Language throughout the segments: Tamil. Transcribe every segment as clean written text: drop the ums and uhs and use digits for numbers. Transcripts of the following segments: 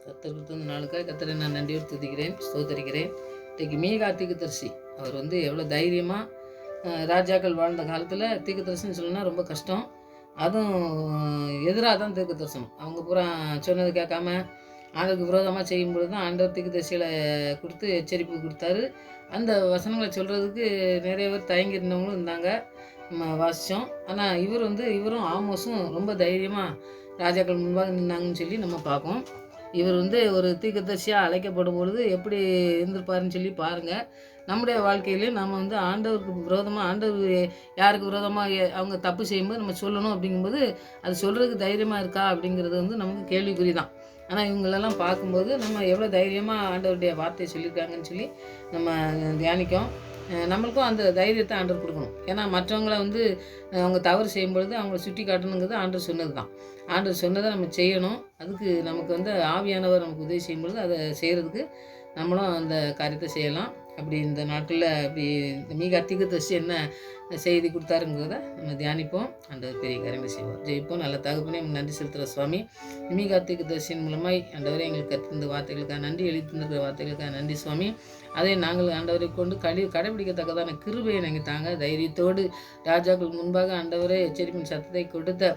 கர்த்தர் கொடுத்த இந்த நாளுக்காக கர்த்தரை நான் நன்றியோடு துதிக்கிறேன், ஸ்தோத்தரிக்கிறேன். இன்றைக்கு மீகா தீர்க்கதரிசி அவர் எவ்வளோ தைரியமாக ராஜாக்கள் வாழ்ந்த காலத்தில் தீர்க்கதரிசின்னு சொல்லணும்னா ரொம்ப கஷ்டம். அதுவும் எதிராக தான் தீர்க்கதரிசனம். அவங்க பூரா சொன்னது கேட்காம ஆண்டவருக்கு விரோதமாக செய்யும்பொழுது தான் ஆண்டவர் தீர்க்கதரிசிகளை கொடுத்து எச்சரிப்பு கொடுத்தாரு. அந்த வசனங்களை சொல்கிறதுக்கு நிறைய பேர் தயங்கி இருந்தவங்களும் இருந்தாங்க, நம்ம வாசித்தோம். ஆனால் இவரும் ஆமோஸும் ரொம்ப தைரியமாக ராஜாக்கள் முன்பாக நின்னாங்கன்னு சொல்லி நம்ம பார்ப்போம். இவர் ஒரு தீர்க்கதரிசியாக அழைக்கப்படும் பொழுது எப்படி இருந்திருப்பாருன்னு சொல்லி பாருங்கள். நம்முடைய வாழ்க்கையிலையும் நம்ம ஆண்டவருக்கு விரோதமாக யாருக்கு விரோதமாக அவங்க தப்பு செய்யும்போது நம்ம சொல்லணும் அப்படிங்கும்போது அது சொல்கிறதுக்கு தைரியமாக இருக்கா அப்படிங்கிறது நமக்கு கேள்விக்குறி தான். ஆனால் இவங்களெல்லாம் பார்க்கும்போது நம்ம எவ்வளோ தைரியமாக ஆண்டவருடைய வார்த்தையை சொல்லியிருக்காங்கன்னு சொல்லி நம்ம தியானிக்கும். நம்மளுக்கும் அந்த தைரியத்தை ஆண்டவர் கொடுக்கணும். ஏன்னா மற்றவங்கள அவங்க தவறு செய்யும்பொழுது அவங்கள சுட்டி காட்டணுங்கிறது ஆண்டவர் சொன்னது தான். ஆண்டவர் சொன்னதை நம்ம செய்யணும். அதுக்கு நமக்கு ஆவியானவர் நமக்கு உதவி செய்யும்பொழுது அதை செய்கிறதுக்கு நம்மளும் அந்த காரியத்தை செய்யலாம். அப்படி இந்த நாட்டில் அப்படி மீகா தீர்க்கதரிசி என்ன செய்தி கொடுத்தாருங்கிறத நம்ம தியானிப்போம். ஆண்டவர் பெரிய காரியங்களை செய்வோம், ஜெயிப்போம். நல்ல தகப்பனே நன்றி செலுத்துகிற சுவாமி. மீகா தீர்க்கதரிசியின் மூலமாய் ஆண்டவரை எங்களுக்கு கற்றுந்த வார்த்தைகளுக்காக நன்றி, எழுதியிருக்கிற வார்த்தைகளுக்காக நன்றி சுவாமி. அதை நாங்கள் ஆண்டவரை கொண்டு கடைபிடிக்கத்தக்கதான கிருபையை நாங்கள் தாங்க. தைரியத்தோடு ராஜாக்கள் முன்பாக ஆண்டவரை எச்சரிப்பின் சத்தத்தை கொடுத்த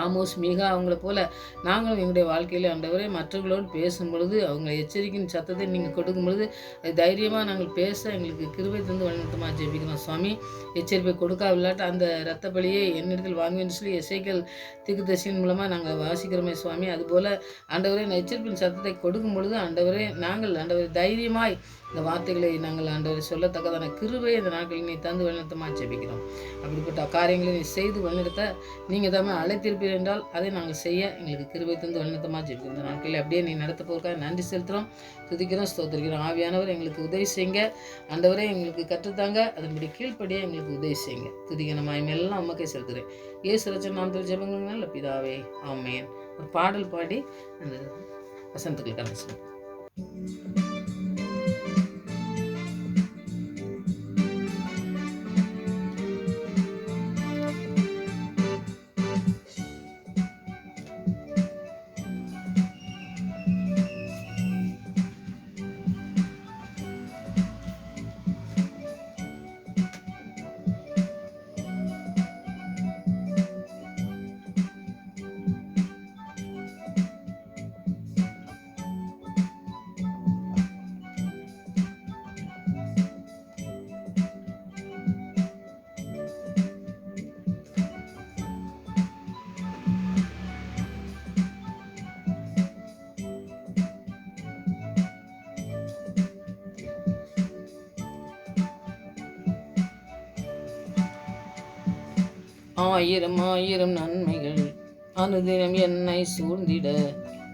ஆமோஸ், மீகா அவங்கள போல் நாங்களும் எங்களுடைய வாழ்க்கையில் ஆண்டவரே மற்றவர்களோடு பேசும் பொழுது அவங்க எச்சரிக்கையின் சத்தத்தை நீங்கள் கொடுக்கும் பொழுது அது தைரியமாக நாங்கள் பேச எங்களுக்கு கிருபை தந்து வழிநடத்தமாக ஜெபிக்கிறோம் சுவாமி. எச்சரிப்பை கொடுக்காவில்லாட்டு அந்த இரத்த பலியை என்னிடத்தில் வாங்குவேன்னு சொல்லி எசேக்கியேல் தீர்க்கதரிசியின் மூலமாக நாங்கள் வாசிக்கிறோமே சுவாமி. அதுபோல் ஆண்டவரே எச்சரிப்பின் சத்தத்தை கொடுக்கும் பொழுது ஆண்டவரே தைரியமாய் இந்த வார்த்தைகளை நாங்கள் ஆண்டவரை சொல்லத்தக்கதான கிருபை இந்த நாட்களில் நீ தந்து வழிநடத்தமாக ஜெபிக்கிறோம். அப்படிப்பட்ட காரியங்களை நீ செய்து வழிநடத்த நீங்கள் தான் அழைத்திருப்பீர் என்றால் அதை நாங்கள் செய்ய எங்களுக்கு கிருபை தந்து வழிநடத்தமாக ஜெபிக்கிறோம். இந்த நாட்களில் அப்படியே நீ நடத்த போகிறக்காக நன்றி செலுத்துகிறோம், துதிக்கிறோம், ஸ்தோத்திரிக்கிறோம். ஆவியானவர் எங்களுக்கு உதவி செய்யுங்க. ஆண்டவரே எங்களுக்கு கற்றுத்தாங்க, அதன்படி கீழ்ப்படியே எங்களுக்கு உதவி செய்யுங்க. துதிக்க நம்ம எல்லாம் அம்மக்கே செலுத்துகிறேன். இயேசு ரட்சகர் நாமத்தில் ஜெபங்கள் நல்ல பிதாவே, ஆமென். ஒரு பாடல் பாடி அந்த வசனத்துக்கு கலந்துச்சு. ஆயிரம் ஆயிரம் நன்மைகள் அனுதினம் என்னை சூழ்ந்திட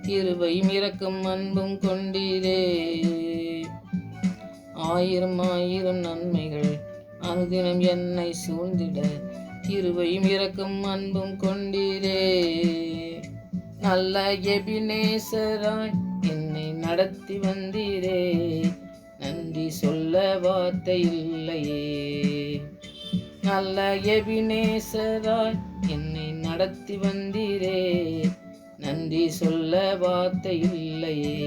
கிருபையும் இரக்கம் அன்பும் கொண்டீரே. ஆயிரம் ஆயிரம் நன்மைகள் அனுதினம் என்னை சூழ்ந்திட கிருபையும் இரக்கம் அன்பும் கொண்டீரே. நல்ல எபினேசராய் என்னை நடத்தி வந்தீரே, நன்றி சொல்ல வார்த்தை இல்லையே. நல்ல எபினேசராய் என்னை நடத்தி வந்தீரே, நன்றி சொல்ல வார்த்தை இல்லையே.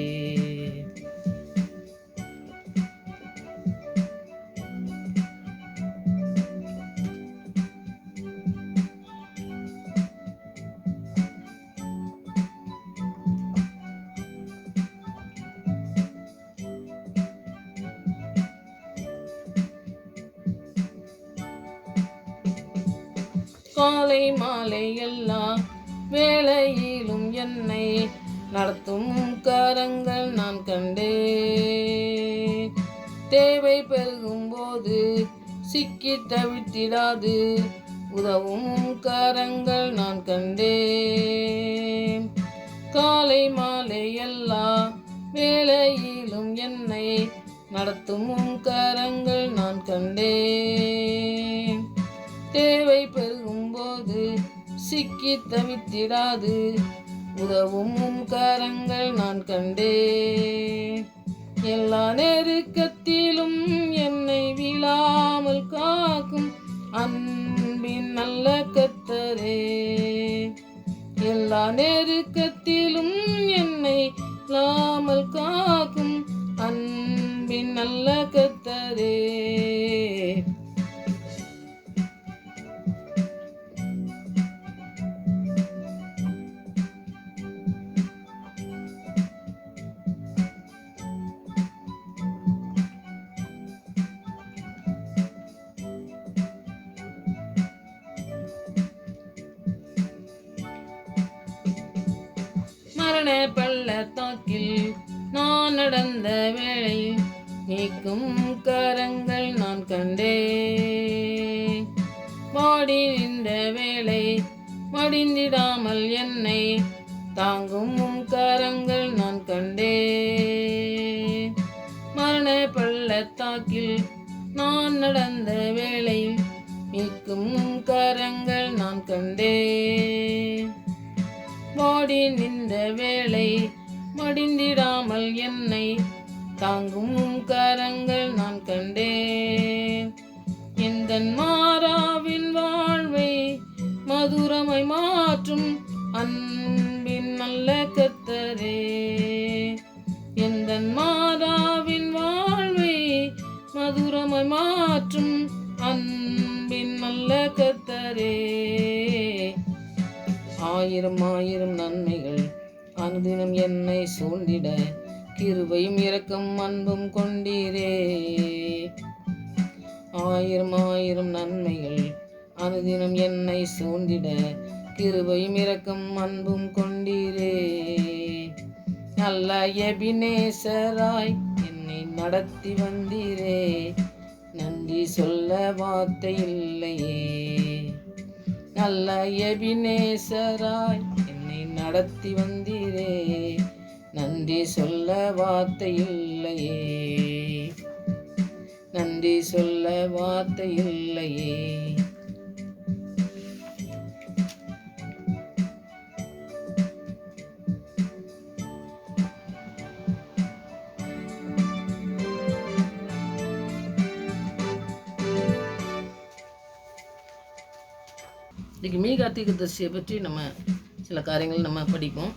காலை மாலை எல்லா வேளையிலும் என்னை நடத்தும் கரங்கள் நான் கண்டே. தேவை பெருகும் போது சிக்கி தவித்திடாது உதவும் கரங்கள் நான் கண்டே. காலை மாலை எல்லா வேளையிலும் என்னை நடத்தும் கரங்கள் நான் கண்டே. தேவை பெருகும் போது சிக்கி தவித்திடாது உதவும் கரங்கள் நான் கண்டே. எல்லா நெருக்கத்திலும் என்னை விழாமல் காக்கும் அன்பின் நல்ல கர்த்தரே. எல்லா நெருக்கத்திலும் என்னை லாமல் காக்கும் அன்பின் நல்ல கர்த்தரே. மரண பள்ளத்தாக்கில் நான் நடந்த வேளையில் நீக்கும் கரங்கள் நான் கண்டேன். பாடி நின்ற வேளை மடிந்திடாமல் என்னை தாங்கும் கரங்கள் நான் கண்டேன். மரண பள்ளத்தாக்கில் நான் நடந்த வேளையில் நீக்கும் கரங்கள் நான் கண்டேன். வாடி நின்ற வேளை மடிந்திடாமல் என்னை தாங்கும் கரங்கள் நான் கண்டேன். எந்தன் மாறாவின் வாழ்வை மதுரமாய் மாற்றும் அன்பின் நல்ல கர்த்தரே. எந்தன் மாறாவின் வாழ்வை மதுரமாய் மாற்றும் அன்பின் நல்ல கர்த்தரே. ஆயிரம் ஆயிரம் நன்மைகள் அனுதினம் என்னை சூழ்ந்திட கிருபையும் இரக்கம் அன்பும் கொண்டீரே. ஆயிரம் ஆயிரம் நன்மைகள் அனுதினம் என்னை சூழ்ந்திட கிருபையும் இரக்கம் அன்பும் கொண்டீரே. நல்ல எபினேசராய் என்னை நடத்தி வந்தீரே. நன்றி சொல்ல வார்த்தை இல்லையே. நல்ல எபினேசராய் என்னை நடத்தி வந்தீரே. நன்றி சொல்ல வார்த்தை இல்லையே. நன்றி சொல்ல வார்த்தை இல்லையே. இன்றைக்கி மீகா தீர்க்கதரிசியை பற்றி நம்ம சில காரியங்கள் நம்ம படிப்போம்.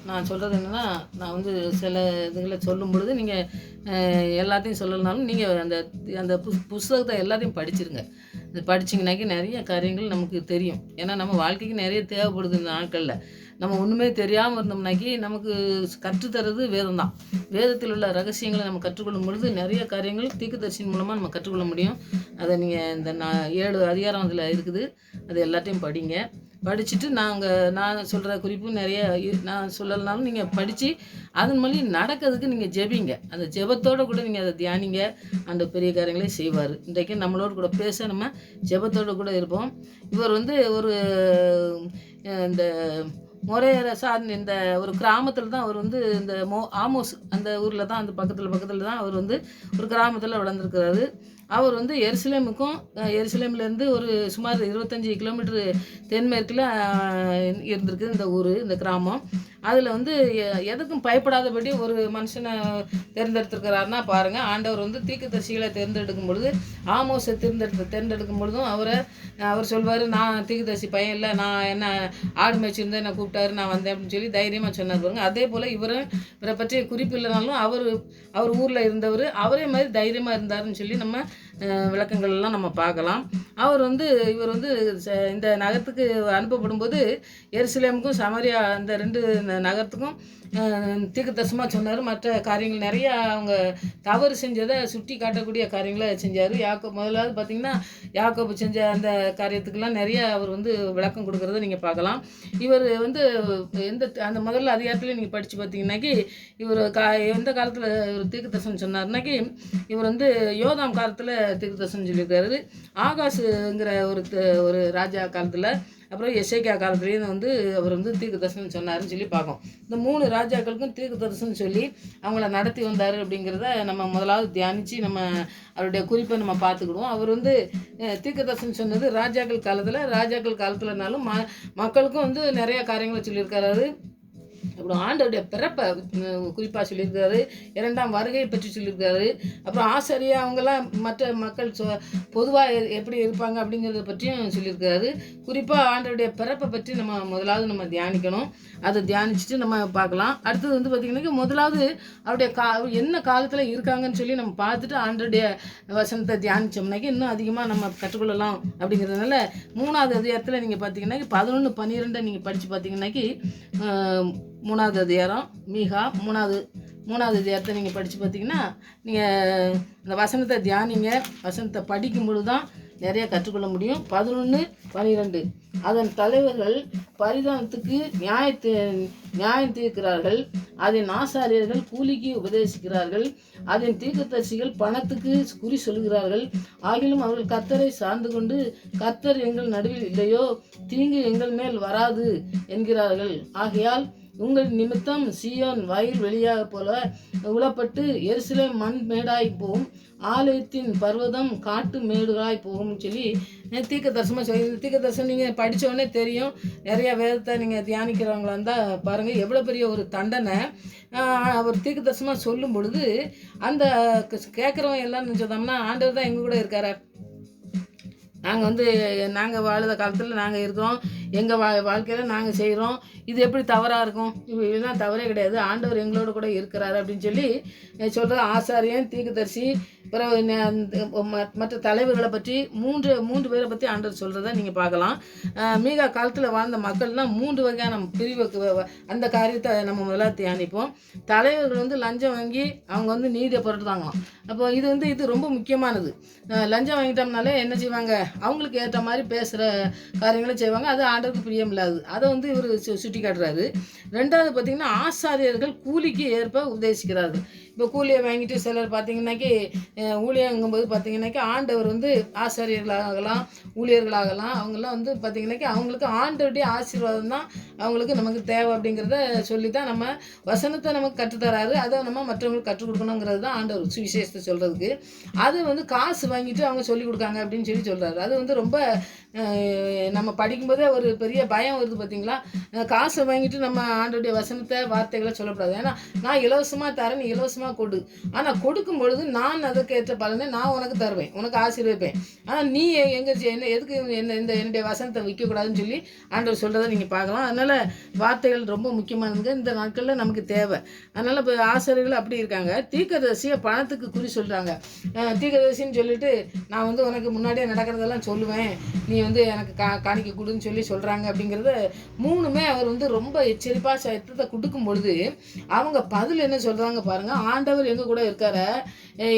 நான் சொல்கிறது என்னென்னா, நான் வந்து சில இதுகளை சொல்லும் பொழுது நீங்கள் எல்லாத்தையும் சொல்லலைனாலும் நீங்கள் அந்த புஸ்தகத்தை எல்லாத்தையும் படிச்சிருங்க. இது படிச்சிங்கனாக்கி நிறைய காரியங்கள் நமக்கு தெரியும். ஏன்னா நம்ம வாழ்க்கைக்கு நிறைய தேவைப்படுது இந்த நாட்களில். நம்ம ஒன்றுமே தெரியாமல் இருந்தோம்னாக்கி நமக்கு கற்றுத்தரது வேதம் தான். வேதத்தில் உள்ள ரகசியங்களை நம்ம கற்றுக்கொள்ளும் பொழுது நிறைய காரியங்கள் தீர்க்கதரிசியின் மூலமாக நம்ம கற்றுக்கொள்ள முடியும். அதை நீங்கள் இந்த 7 அதிகாரம் அதில் இருக்குது, அது எல்லாத்தையும் படிங்க. படிச்சுட்டு நான் சொல்கிற குறிப்பு நிறைய நான் சொல்லலைனாலும் நீங்கள் படித்து அதன் மொழி நடக்கிறதுக்கு நீங்கள் ஜெபிங்க. அந்த ஜெபத்தோடு கூட நீங்கள் அதை தியானிங்க. அந்த பெரிய காரியங்களே செய்வார். இன்றைக்கு நம்மளோட கூட பேச நம்ம ஜெபத்தோடு கூட இருப்போம். இவர் வந்து ஒரு இந்த மொரேர சார்ந்த இந்த ஒரு கிராமத்தில் தான் அவர் வந்து இந்த ஆமோஸ் அந்த ஊரில் தான், அந்த பக்கத்தில் தான் அவர் வந்து ஒரு கிராமத்தில் வளர்ந்துருக்கிறாரு. அவர் வந்து எருசலேம்லேருந்து ஒரு சுமார் 25 கிலோமீட்டரு தென்மேற்கில் இருந்திருக்கு இந்த ஊர், இந்த கிராமம். அதில் வந்து எதுக்கும் பயப்படாதபடி ஒரு மனுஷனை தேர்ந்தெடுத்துருக்கிறாருன்னா பாருங்கள். ஆண்டவர் வந்து தீர்க்கதரிசிகளை தேர்ந்தெடுக்கும் பொழுது, ஆமோஸை தேர்ந்தெடுக்கும் பொழுதும் அவர் சொல்வார், நான் தீர்க்கதரிசி பையன் இல்லை, நான் என்ன ஆடு மேய்ச்சிருந்தேன், என்னை கூப்பிட்டாரு, நான் வந்தேன் அப்படின்னு சொல்லி தைரியமாக சொன்னார் பாருங்க. அதே போல் இவரை பற்றிய குறிப்பு இல்லைனாலும் அவர் ஊரில் இருந்தவர், அவரே மாதிரி தைரியமாக இருந்தாருன்னு சொல்லி நம்ம விளக்கங்கள்லாம் நம்ம பார்க்கலாம். இவர் வந்து இந்த நகரத்துக்கு அனுப்பப்படும்போது எருசலேமுக்கும் சமாரியா அந்த 2 நகரத்துக்கும் தீர்க்கதரிசனமாக சொன்னார். மற்ற காரியங்கள் நிறைய அவங்க தவறு செஞ்சதை சுட்டி காட்டக்கூடிய காரியங்களை செஞ்சார். முதலாவது பார்த்திங்கன்னா யாக்கோபு செஞ்ச அந்த காரியத்துக்கெல்லாம் நிறைய அவர் வந்து விளக்கம் கொடுக்குறத நீங்கள் பார்க்கலாம். இவர் வந்து அந்த முதல்ல அதிகாரத்தில் நீங்கள் படித்து பார்த்தீங்கன்னாக்கி இவர் எந்த காலத்தில் இவர் தீர்க்கதரிசனம் சொன்னார்னாக்கி, இவர் வந்து யோதாம் காலத்தில் தீர்க்கதரிசனம் சொல்லியிருக்காரு. ஆகாசுங்கிற ஒரு ராஜா காலத்தில், அப்புறம் எசேக்கியா காலத்துலேயும் வந்து அவர் வந்து தீர்க்கதரிசனம் சொன்னாருன்னு சொல்லி பார்ப்போம். இந்த 3 ராஜாக்களுக்கும் தீர்க்கதரிசனம் சொல்லி அவங்கள நடத்தி வந்தார் அப்படிங்கிறத நம்ம முதலாவது தியானித்து நம்ம அவருடைய குறிப்பை நம்ம பார்த்துக்கிடுவோம். அவர் வந்து தீர்க்கதரிசனம் சொன்னது ராஜாக்கள் காலத்தில்னாலும் மக்களுக்கும் வந்து நிறைய காரியங்களை சொல்லியிருக்காரு. அப்புறம் ஆண்டவருடைய பிறப்பை குறிப்பாக சொல்லியிருக்காரு, இரண்டாம் வருகையை பற்றி சொல்லியிருக்காரு. அப்புறம் ஆசாரியா அவங்கெல்லாம் மற்ற மக்கள் பொதுவாக எப்படி இருப்பாங்க அப்படிங்கிறத பற்றியும் சொல்லியிருக்காரு. குறிப்பாக ஆண்டவருடைய பிறப்பை பற்றி நம்ம முதலாவது நம்ம தியானிக்கணும். அதை தியானிச்சுட்டு நம்ம பார்க்கலாம். அடுத்தது வந்து பார்த்திங்கன்னா முதலாவது அவருடைய என்ன காலத்தில் இருக்காங்கன்னு சொல்லி நம்ம பார்த்துட்டு ஆண்டவருடைய வசனத்தை தியானித்தோம்னாக்கி இன்னும் அதிகமாக நம்ம கற்றுக்கொள்ளலாம். அப்படிங்கிறதுனால 3வது அதிகாரத்தில் நீங்கள் பார்த்தீங்கன்னா 11, 12 நீங்கள் படித்து பார்த்தீங்கன்னாக்கி 3வது அதிகாரம் மீகா 3வது அதிகாரத்தை நீங்கள் படித்து பார்த்தீங்கன்னா நீங்கள் அந்த வசனத்தை தியானிங்க. வசனத்தை படிக்கும்பொழுது தான் நிறைய கற்றுக்கொள்ள முடியும். 11, 12 அதன் தலைவர்கள் பரிதானத்துக்கு நியாயம் தீர்க்கிறார்கள், அதன் ஆசாரியர்கள் கூலிக்கு உபதேசிக்கிறார்கள், அதன் தீர்க்கதரிசிகள் பணத்துக்கு குறி சொல்கிறார்கள். ஆகிலும் அவர்கள் கர்த்தரை சார்ந்து கொண்டு கர்த்தர் எங்கள் நடுவில் இல்லையோ, தீங்கு எங்கள் மேல் வராது என்கிறார்கள். ஆகையால் உங்கள் நிமித்தம் சீயோன் வயல் வெளியாக போல உளப்பட்டு எருசலேம் மண் மேடாய் போகும், ஆலயத்தின் பர்வதம் காட்டு மேடுகளாய் போகும்னு சொல்லி தீர்க்க தரிசனமாக சொல்லி, தீர்க்க தரிசனம் நீங்கள் படித்தோடனே தெரியும். நிறைய வேதத்தை நீங்கள் தியானிக்கிறவங்களா இருந்தால் பாருங்கள், எவ்வளோ பெரிய ஒரு தண்டனை அவர் தீர்க்க தரிசனமாக சொல்லும் பொழுது அந்த கேட்குறவங்க எல்லாம் நினச்சோம்னா ஆண்டவர் தான் எங்கள் கூட இருக்கார். நாங்கள் வாழுத காலத்தில் நாங்கள் இருக்கிறோம், எங்கள் வாழ்க்கையில் நாங்கள் செய்கிறோம், இது எப்படி தவறாக இருக்கும்? இதுதான் தவறே கிடையாது, ஆண்டவர் எங்களோட கூட இருக்கிறாரு அப்படின்னு சொல்லி சொல்கிறது. ஆசாரியன், தீர்க்கதரிசி, பிறகு மற்ற தலைவர்களை பற்றி மூன்று பேரை பற்றி ஆண்டவர் சொல்கிறத நீங்கள் பார்க்கலாம். மீகா காலத்தில் வாழ்ந்த மக்கள்லாம் 3 வகையான பிரிவுக்கு அந்த காரியத்தை நம்ம முதல்ல தியானிப்போம். தலைவர்கள் வந்து லஞ்சம் வாங்கி அவங்க நீதியை புரட்டுதாங்களாம். அப்போ இது ரொம்ப முக்கியமானது. லஞ்சம் வாங்கிட்டோம்னாலே என்ன செய்வாங்க, அவங்களுக்கு ஏற்ற மாதிரி பேசுகிற காரியங்களை செய்வாங்க. அது ஆண்டவருக்கு பிரியம் இல்லாது. அதை இவர் சுட்டி காட்டுறாரு. 2வது பார்த்திங்கன்னா ஆசாரியர்கள் கூலிக்கு ஏற்ப உபதேசிக்கிறார்கள். இப்போ கூலியை வாங்கிட்டு சிலர் பார்த்திங்கனாக்கி ஊழியங்கும்போது பார்த்திங்கனாக்கி ஆண்டவர் ஆசாரியர்களாகலாம், ஊழியர்களாகலாம், அவங்கெல்லாம் பார்த்திங்கனாக்கி அவங்களுக்கு ஆண்டவருடைய ஆசீர்வாதம் தான் அவங்களுக்கு நமக்கு தேவை அப்படிங்கிறத சொல்லி தான் நம்ம வசனத்தை நமக்கு கற்றுத்தராரு. அதை நம்ம மற்றவங்களுக்கு கற்றுக் கொடுக்கணுங்கிறது தான் ஆண்டவர் சுவிசேஷத்தை சொல்கிறதுக்கு. அது காசு வாங்கிட்டு அவங்க சொல்லிக் கொடுக்காங்க அப்படின்னு சொல்லி சொல்கிறாரு. அது ரொம்ப நம்ம படிக்கும்போதே ஒரு பெரிய பயம் வருது பார்த்திங்களா. காசை வாங்கிட்டு நம்ம ஆண்டவருடைய வசனத்தை வார்த்தைகளை சொல்லக்கூடாது. ஏன்னா நான் இலவசமாக தரேன், நீ இலவசமாக கொடு. ஆனால் கொடுக்கும் பொழுது நான் அதற்கேற்ற பலனை நான் உனக்கு தருவேன், உனக்கு ஆசீர்வதிப்பேன். ஆனால் நீ எதுக்கு என்னுடைய வசனத்தை விற்கக்கூடாதுன்னு சொல்லி ஆண்டவர் சொல்கிறத நீங்கள் பார்க்கலாம். அதனால் வார்த்தைகள் ரொம்ப முக்கியமானதுங்க, இந்த நாட்களில் நமக்கு தேவை. அதனால் இப்போ ஆசிரியர்கள் அப்படி இருக்காங்க. தீர்க்கதரிசியை பணத்துக்கு குறி சொல்கிறாங்க. தீர்க்கதரிசின்னு சொல்லிட்டு நான் உனக்கு முன்னாடியே நடக்கிறதெல்லாம் சொல்லுவேன், நீ எனக்கு காணிக்க கொடுன்னு சொல்லி சொல்கிறாங்க. அப்படிங்கிறத 3மே அவர் ரொம்ப எச்சரிப்பாக சத்தத்தை கொடுக்கும் பொழுது அவங்க பதில் என்ன சொல்கிறாங்க பாருங்கள். ஆண்டவர் எங்கள் கூட இருக்கார,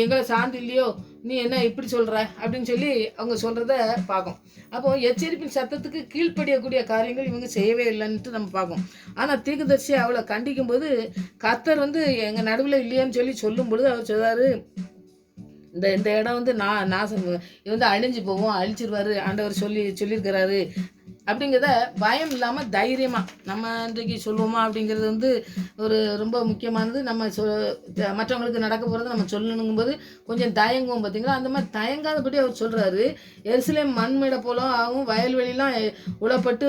எங்களை சார்ந்து இல்லையோ, நீ என்ன இப்படி சொல்கிற அப்படின்னு சொல்லி அவங்க சொல்கிறத பார்க்கும். அப்போது எச்சரிப்பின் சத்தத்துக்கு கீழ்ப்படியக்கூடிய காரியங்கள் இவங்க செய்யவே இல்லைன்ட்டு நம்ம பார்க்கும். ஆனால் தீர்க்கதரிசி அவளை கண்டிக்கும் போது கர்த்தர் எங்கள் நடுவில் இல்லையான்னு சொல்லி சொல்லும் பொழுது அவர் சொல்கிறாரு, இந்த இடம் நாசம், இது அழிஞ்சு போவோம், அழிச்சிருவாரு ஆண்டவர் சொல்லியிருக்கிறாரு. அப்படிங்கிறத பயம் இல்லாமல் தைரியமாக நம்ம இன்றைக்கு சொல்லுவோமா அப்படிங்கிறது ஒரு ரொம்ப முக்கியமானது. நம்ம மற்றவங்களுக்கு நடக்க போகிறது நம்ம சொல்லணுங்கும்போது கொஞ்சம் தயங்குவோம் பார்த்திங்களா. அந்த மாதிரி தயங்காதபடி அவர் சொல்கிறாரு. எருசலேம் மண்மேடை போல ஆகும், வயல்வெளிலாம் உழப்பட்டு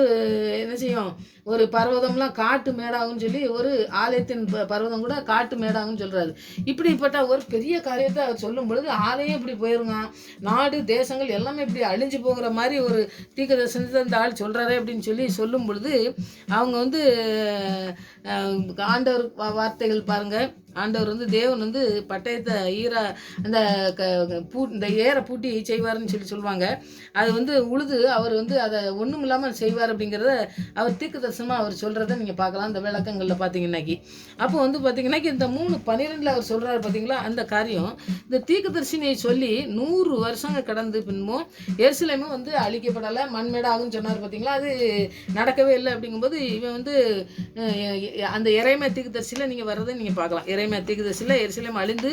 என்ன செய்யும், ஒரு பர்வதம்லாம் காட்டு மேடாகும்னு சொல்லி, ஒரு ஆலயத்தின் பர்வதம் கூட காட்டு மேடாகும்னு சொல்கிறாரு. இப்படிப்பட்ட ஒரு பெரிய காரியத்தை அவர் சொல்லும் பொழுது ஆலயம் இப்படி போயிருங்க, நாடு தேசங்கள் எல்லாமே இப்படி அழிஞ்சு போகிற மாதிரி ஒரு தீர்க்கதரிசனத்தை அந்த ஆள் சொல்கிறாரே அப்படின்னு சொல்லி சொல்லும் பொழுது அவங்க ஆண்டவர் வார்த்தைகள் பாருங்கள். ஆண்டவர் தேவன் பட்டயத்தை அந்த இந்த ஏரை பூட்டி செய்வார்னு சொல்லி சொல்லுவாங்க. அது உழுது அவர் அதை ஒன்றும் இல்லாமல் செய்வார் அப்படிங்கிறத அவர் தீர்க்க தரிசனமாக அவர் சொல்கிறத நீங்கள் பார்க்கலாம் இந்த விளக்கங்களில் பார்த்தீங்கன்னாக்கி. அப்போ பார்த்தீங்கன்னாக்கி இந்த 3:12 அவர் சொல்கிறாரு பார்த்தீங்களா. அந்த காரியம் இந்த தீர்க்க தரிசனியை சொல்லி 100 வருஷங்கள் கடந்து பின்பும் எருசலேமும் அழிக்கப்படலை, மண்மேடாகுன்னு சொன்னார் பார்த்தீங்களா. அது நடக்கவே இல்லை. அப்படிங்கும்போது இவன் அந்த இறைமை தீர்க்க தரிசியில் நீங்கள் வர்றதை நீங்கள் பார்க்கலாம். எரேமியா தீர்க்கதரிசியில் எருசலேம் அழிந்து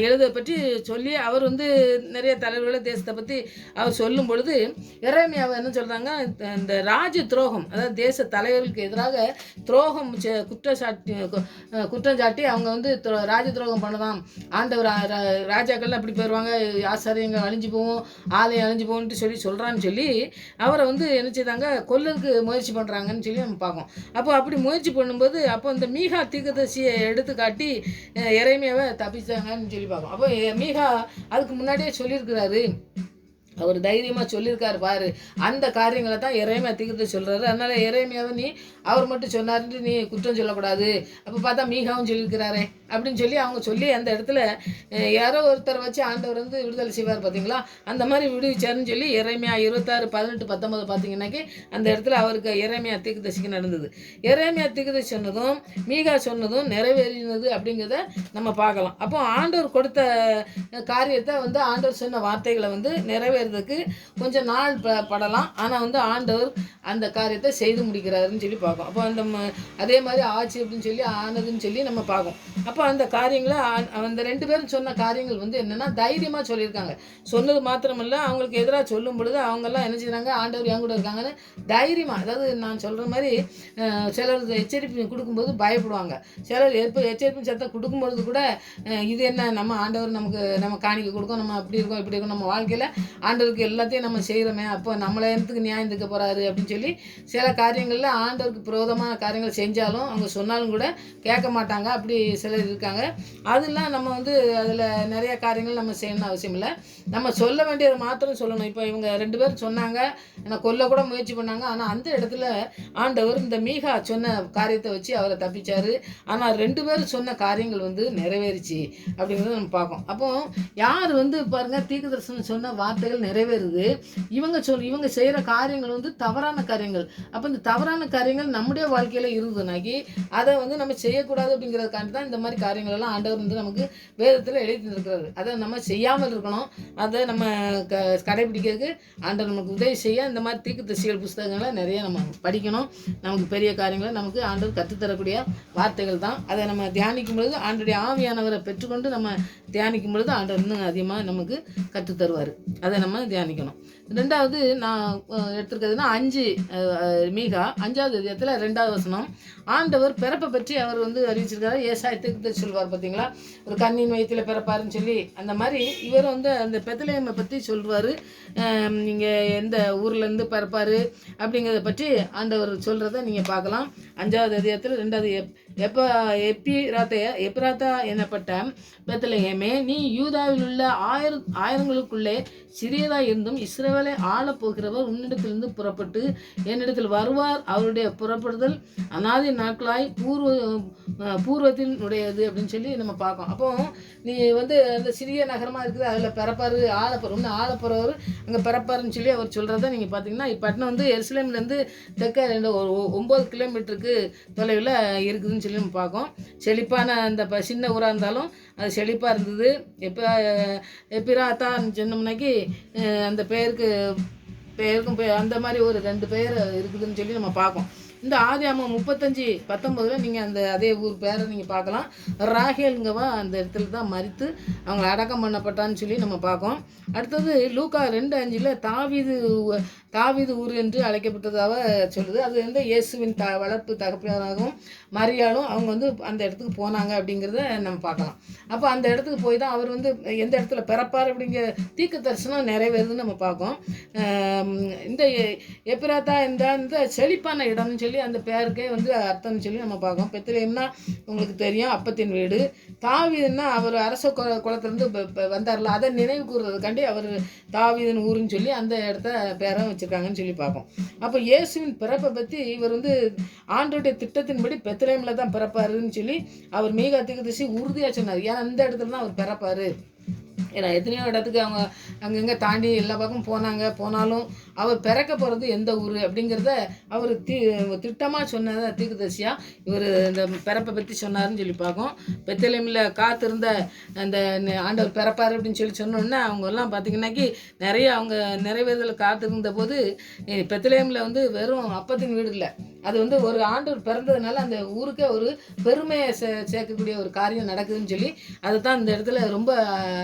எழுத பற்றி சொல்லி அவர் வந்து நிறைய தலைவர்களை தேசத்தை பற்றி அவர் சொல்லும் பொழுது எரேமியாவை என்ன சொல்கிறாங்க, இந்த ராஜ துரோகம், அதாவது தேச தலைவர்களுக்கு எதிராக துரோகம் குற்றம் சாட்டி அவங்க வந்து ராஜ துரோகம் பண்ணலாம், ஆண்டவர் ராஜாக்கள்லாம் அப்படி போயிடுவாங்க, ஆசாரியங்கள் அழிஞ்சு போவோம், ஆலயம் அழிஞ்சு போகும்ட்டு சொல்கிறான்னு சொல்லி அவரை வந்து என்ன செய்தாங்க, கொல்லதுக்கு முயற்சி பண்ணுறாங்கன்னு சொல்லி நம்ம பார்க்கோம். அப்போ அப்படி முயற்சி பண்ணும்போது அப்போ இந்த மீகா தீர்க்கதரிசியை எடுத்து காட்டி எரேமியாவை தப்பிச்சாங்கன்னு சொல்லி பார்க்கோம். அப்போ மீகா அதுக்கு முன்னாடியே சொல்லியிருக்கிறாரு, அவர் தைரியமாக சொல்லியிருக்காரு பாரு, அந்த காரியங்களை தான் எரேமியா தீர்க்கதரிசி சொல்கிறாரு. அதனால் எரேமியாவை நீ அவர் மட்டும் சொன்னாருன்ட்டு நீ குற்றம் சொல்லக்கூடாது, அப்போ பார்த்தா மீகாவும் சொல்லியிருக்கிறாரே அப்படின்னு சொல்லி அவங்க சொல்லி அந்த இடத்துல யாரோ ஒருத்தரை வச்சு ஆண்டவர் வந்து விடுதலை செய்வார் பார்த்தீங்களா, அந்த மாதிரி விடுவிச்சாருன்னு சொல்லி எரேமியா 26, 18, 19 பார்த்தீங்கன்னாக்கி அந்த இடத்துல அவருக்கு எரேமியா தீர்க்கதரிசிக்கு நடந்தது. எரேமியா தீர்க்கதரிசி சொன்னதும் மீகா சொன்னதும் நிறைவேறினது அப்படிங்கிறத நம்ம பார்க்கலாம். அப்போ ஆண்டவர் கொடுத்த காரியத்தை வந்து ஆண்டவர் சொன்ன வார்த்தைகளை வந்து நிறைவேறதுக்கு கொஞ்சம் நாள் படலாம், ஆனால் வந்து ஆண்டவர் அந்த காரியத்தை செய்து முடிக்கிறாருன்னு சொல்லி பார்க்கும். அப்போ அந்த அதே மாதிரி ஆச்சு அப்படின்னு சொல்லி ஆனதுன்னு சொல்லி நம்ம பார்க்கும். அப்போ அந்த காரியங்களை அந்த 2 பேரும் சொன்ன காரியங்கள் வந்து என்னென்னா தைரியமாக சொல்லியிருக்காங்க. சொன்னது மாத்திரமல்ல, அவங்களுக்கு எதிராக சொல்லும் பொழுது அவங்கெல்லாம் என்ன செய்கிறாங்க, ஆண்டவர் என் கூட இருக்காங்கன்னு தைரியமாக, அதாவது நான் சொல்கிற மாதிரி சிலர் எச்சரிப்பு கொடுக்கும்போது பயப்படுவாங்க, சிலர் எச்சரிப்பு சத்தம் கொடுக்கும்பொழுது கூட இது என்ன நம்ம ஆண்டவர் நம்ம காணிக்க கொடுக்கும், நம்ம அப்படி இருக்கோம் இப்படி இருக்கோம், நம்ம வாழ்க்கையில் ஆண்டவருக்கு எல்லாத்தையும் நம்ம செய்கிறோமே, அப்போ நம்மளை எனக்கு நியாயம் இருக்க போகிறாரு அப்படின்னு சொல்லி சில காரியங்களில் ஆண்டவருக்கு விரோதமான காரியங்கள் செஞ்சாலும் அவங்க சொன்னாலும் கூட கேட்க மாட்டாங்க. அப்படி சிலர் இருக்காங்க. அதெல்லாம் நம்ம வந்து அதில் நிறைய காரியங்கள் நம்ம செய்யணும்னு அவசியம் இல்லை, நம்ம சொல்ல வேண்டியதை மாத்திரம் சொல்லணும். இப்போ இவங்க 2 பேரும் சொன்னாங்க, என்னை கொல்ல கூட முயற்சி பண்ணாங்க, ஆனால் அந்த இடத்துல ஆண்டவர் இந்த மீகா சொன்ன காரியத்தை வச்சு அவரை தப்பிச்சார். ஆனால் 2 பேரும் சொன்ன காரியங்கள் வந்து நிறைவேறிச்சு அப்படிங்கிறத நம்ம பார்ப்போம். அப்போ யார் வந்து பாருங்கள் தீர்க்கதரிசனம் சொன்ன வார்த்தைகள் நிறைவேறுது, இவங்க செய்கிற காரியங்கள் வந்து தவறான காரியங்கள். அப்போ இந்த தவறான காரியங்கள் நம்முடைய வாழ்க்கையில் இருந்ததுனாக்கி அதை வந்து நம்ம செய்யக்கூடாது அப்படிங்கிறதுக்காண்டி தான் இந்த மாதிரி காரியங்கள் எல்லாம் ஆண்டவர் வந்து நமக்கு வேதத்தில் எழுதி இருக்கிறாரு. அதை நம்ம செய்யாமல் இருக்கணும், அதை நம்ம கடைபிடிக்கிறதுக்கு ஆண்டவர் நமக்கு உதவி செய்ய இந்த மாதிரி தீர்க்கதரிசிகள் புஸ்தகங்களை நிறைய நம்ம படிக்கணும். நமக்கு பெரிய காரியங்களை நமக்கு ஆண்டவர் கற்றுத்தரக்கூடிய வார்த்தைகள் தான். அதை நம்ம தியானிக்கும் பொழுது ஆண்டவருடைய ஆவியானவரை பெற்றுக்கொண்டு நம்ம தியானிக்கும் பொழுது ஆண்டவர் இன்னும் அதிகமாக நமக்கு கற்றுத்தருவார். அதை நம்ம தியானிக்கணும். 2வது நான் எடுத்துருக்கிறதுனா 5 மீகா 5வது அதிகாரத்தில் 2வது வசனம், ஆண்டவர் பிறப்பை பற்றி அவர் வந்து அறிவிச்சிருக்காரு. ஏசாயா தீர்க்கதரிசி சொல்வார் பார்த்தீங்களா, ஒரு கண்ணின் வயிற்றில் பிறப்பாருன்னு சொல்லி, அந்த மாதிரி இவர் வந்து அந்த பெத்லகேமை பற்றி சொல்வார். நீங்கள் எந்த ஊர்லேருந்து பிறப்பார் அப்படிங்கிறத பற்றி ஆண்டவர் சொல்கிறத நீங்கள் பார்க்கலாம். 5வது அதிகாரத்தில் 2வது எப்ராத்தா எனப்பட்ட பெத்லகேமே, நீ யூதாவில் உள்ள ஆயிரங்களுக்குள்ளே சிறியதாக இருந்தும் இஸ்ரவேலை ஆளப் போகிறவர் உன்னிடத்திலிருந்து புறப்பட்டு என்னிடத்தில் வருவார், அவருடைய புறப்படுதல் அநாதி நாட்களாய் பூர்வத்தின் உடையது அப்படின்னு சொல்லி நம்ம பார்க்கோம். அப்போ நீ வந்து அந்த சிறிய நகரமாக இருக்குது, அதில் பிறப்பார், ஆளப்போகிறவர் அங்கே பிறப்பாருன்னு சொல்லி அவர் சொல்கிறத நீங்கள் பார்த்தீங்கன்னா, இப்பட்டினம் வந்து எருசலேம்லேருந்து தெற்க 9 கிலோமீட்டருக்கு தொலைவில் இருக்குதுன்னு சொல்லி நம்ம பார்க்கோம். செழிப்பான அந்த சின்ன ஊராக இருந்தாலும் அது செழிப்பாக இருந்தது. எப்பிராத்தான்னு சொன்னோம்னாக்கி அந்த பெயருக்கும் அந்த மாதிரி ஒரு 2 பெயர் இருக்குதுன்னு சொல்லி நம்ம பார்க்கோம். இந்த ஆதியாகமம் 35:19 நீங்கள் அந்த அதே ஊர் பேரை நீங்கள் பார்க்கலாம். ராகேலுங்கவா அந்த இடத்துல தான் மரித்து அவங்க அடக்கம் பண்ணப்பட்டான்னு சொல்லி நம்ம பார்க்கோம். அடுத்தது லூக்கா 2:5 தாவீது ஊர் என்று அழைக்கப்பட்டதாக சொல்லுது. அது வந்து இயேசுவின் வளர்ப்பு தகப்பனாகவும் மரியாளும் அவங்க வந்து அந்த இடத்துக்கு போனாங்க அப்படிங்கிறத நம்ம பார்க்கலாம். அப்போ அந்த இடத்துக்கு போய் தான் அவர் வந்து எந்த இடத்துல பிறப்பார் அப்படிங்கிற தீர்க்க தரிசனம் நிறைவேறுதுன்னு நம்ம பார்க்கோம். இந்த எப்பிராத்தா இந்த செழிப்பான இடம்னு சொல்லி அந்த பேருக்கே வந்து அர்த்தம்னு சொல்லி நம்ம பார்க்கோம். பெத்லகேம்னா உங்களுக்கு தெரியும், அப்பத்தின் வீடு. தாவீதுன்னா அவர் அரச குலத்திலேருந்து வந்தார்ல, அதை நினைவு கூறுறதுக்காண்டி அவர் தாவீதின் ஊருன்னு சொல்லி அந்த இடத்த பேரை வச்சுருக்காங்கன்னு சொல்லி பார்ப்போம். அப்போ இயேசுவின் பிறப்பை பற்றி இவர் வந்து ஆண்டவருடைய திட்டத்தின்படி பெத்லகேமில் தான் பிறப்பாருன்னு சொல்லி அவர் மீகா தீர்க்கதரிசி உறுதியாக சொன்னார். ஏன்னா அந்த இடத்துல தான் அவர் பிறப்பார். ஏன்னா எத்தனையோ இடத்துக்கு அவங்க அங்கங்கே தாண்டி எல்லா பக்கம் போனாலும் அவர் பிறக்க போகிறது எந்த ஊர் அப்படிங்கிறத அவர் திட்டமாக சொன்னதை தீர்க்கதரிசியாக இவர் இந்த பிறப்பை பற்றி சொன்னார்னு சொல்லி பார்க்கும். பெத்லகேமில் காத்திருந்த அந்த ஆண்டவர் பிறப்பார் அப்படின்னு சொல்லி சொன்னோன்னே அவங்க எல்லாம் பார்த்திங்கன்னாக்கி நிறைய அவங்க நிறைவேறுதல் காத்திருந்த போது பெத்லகேமில் வந்து வெறும் அப்பத்தின் வீடு இல்லை, அது வந்து ஒரு ஆண்டவர் பிறந்ததுனால அந்த ஊருக்கே ஒரு பெருமையை சேர்க்கக்கூடிய ஒரு காரியம் நடக்குதுன்னு சொல்லி அதை தான் இந்த இடத்துல ரொம்ப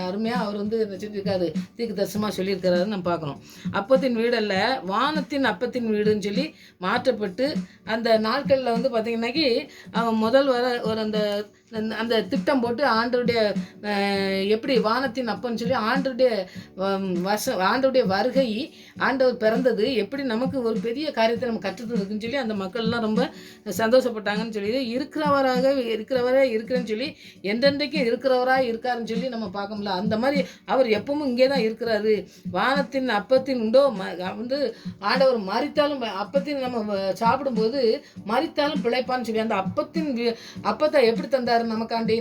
அருமையாக அவர் வந்து சொல்லியிருக்காரு, தீர்க்க தரிசனமாக சொல்லியிருக்கிறாருன்னு நம்ம பார்க்குறோம். அப்பத்தின் வீடல்ல வானத்தின் அப்பத்தின் வீடுன்னு சொல்லி மாற்றப்பட்டு அந்த நாட்களில் வந்து பார்த்திங்கன்னாக்கி அவன் முதல் ஒரு அந்த அந்த திட்டம் போட்டு ஆண்டருடைய எப்படி வானத்தின் அப்பன்னு சொல்லி ஆண்டருடைய வருகை, ஆண்டவர் பிறந்தது எப்படி நமக்கு ஒரு பெரிய காரியத்தை நம்ம கற்றுத்தருக்குன்னு சொல்லி அந்த மக்கள்லாம் ரொம்ப சந்தோஷப்பட்டாங்கன்னு சொல்லி இருக்கிறவரே இருக்கிறேன்னு சொல்லி என்றென்றைக்கும் இருக்கிறவராக இருக்காருன்னு சொல்லி நம்ம பார்க்க முடியல. அந்த மாதிரி அவர் எப்பவும் இங்கே தான் இருக்கிறாரு. வானத்தின் அப்பத்தின் உண்டோ வந்து ஆண்டவர் மரித்தாலும் அப்பத்தின் நம்ம சாப்பிடும்போது மரித்தாலும் பிழைப்பான்னு சொல்லி அந்த அப்பத்தை எப்படி தந்தார் நமக்காண்டி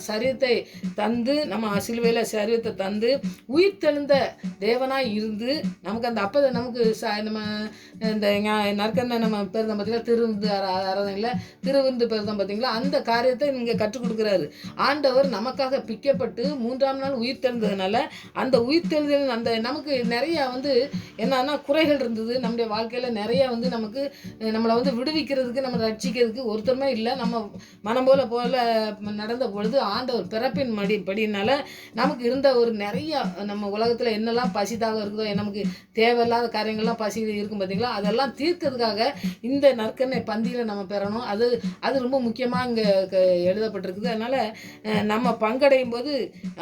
சரீரத்தை தந்து நம்ம சிலுவையில் சரீரத்தை தந்து உயிர் தெழுந்த தேவனாய் இருந்து நமக்கு அந்த அப்பதை நமக்கு நம்ம இந்த நற்கண்ணை நம்ம பெருந்தோம் பார்த்தீங்களா, திருவிருந்து ஆராதனையில் திருவிருந்து பெருந்தோம் பார்த்தீங்களா, அந்த காரியத்தை இங்கே கற்றுக் கொடுக்குறாரு. ஆண்டவர் நமக்காக பிக்கப்பட்டு 3ஆம் நாள் உயிர் தெழுந்ததுனால அந்த உயிர் தெழுதல் அந்த நமக்கு நிறையா வந்து என்னன்னா குறைகள் இருந்தது நம்முடைய வாழ்க்கையில். நிறைய வந்து நமக்கு நம்மளை வந்து விடுவிக்கிறதுக்கு நம்ம ரட்சிக்கிறதுக்கு ஒருத்தருமே இல்லை. நம்ம மனம் போல நடந்த பொழுது ஆண்டவர் பிறப்பின் படினால நமக்கு இருந்த ஒரு நிறைய நம்ம உலகத்தில் என்னெல்லாம் பசிதாக இருக்குதோ, நமக்கு தேவையில்லாத காரியங்கள்லாம் பசி இருக்கும் பார்த்தீங்களா, அதெல்லாம் தீர்க்கிறதுக்காக இந்த நற்கண்ணை பந்தியில் நம்ம பெறணும். அது ரொம்ப முக்கியமாக இங்கே எழுதப்பட்டிருக்குது. அதனால் நம்ம பங்கடையும் போது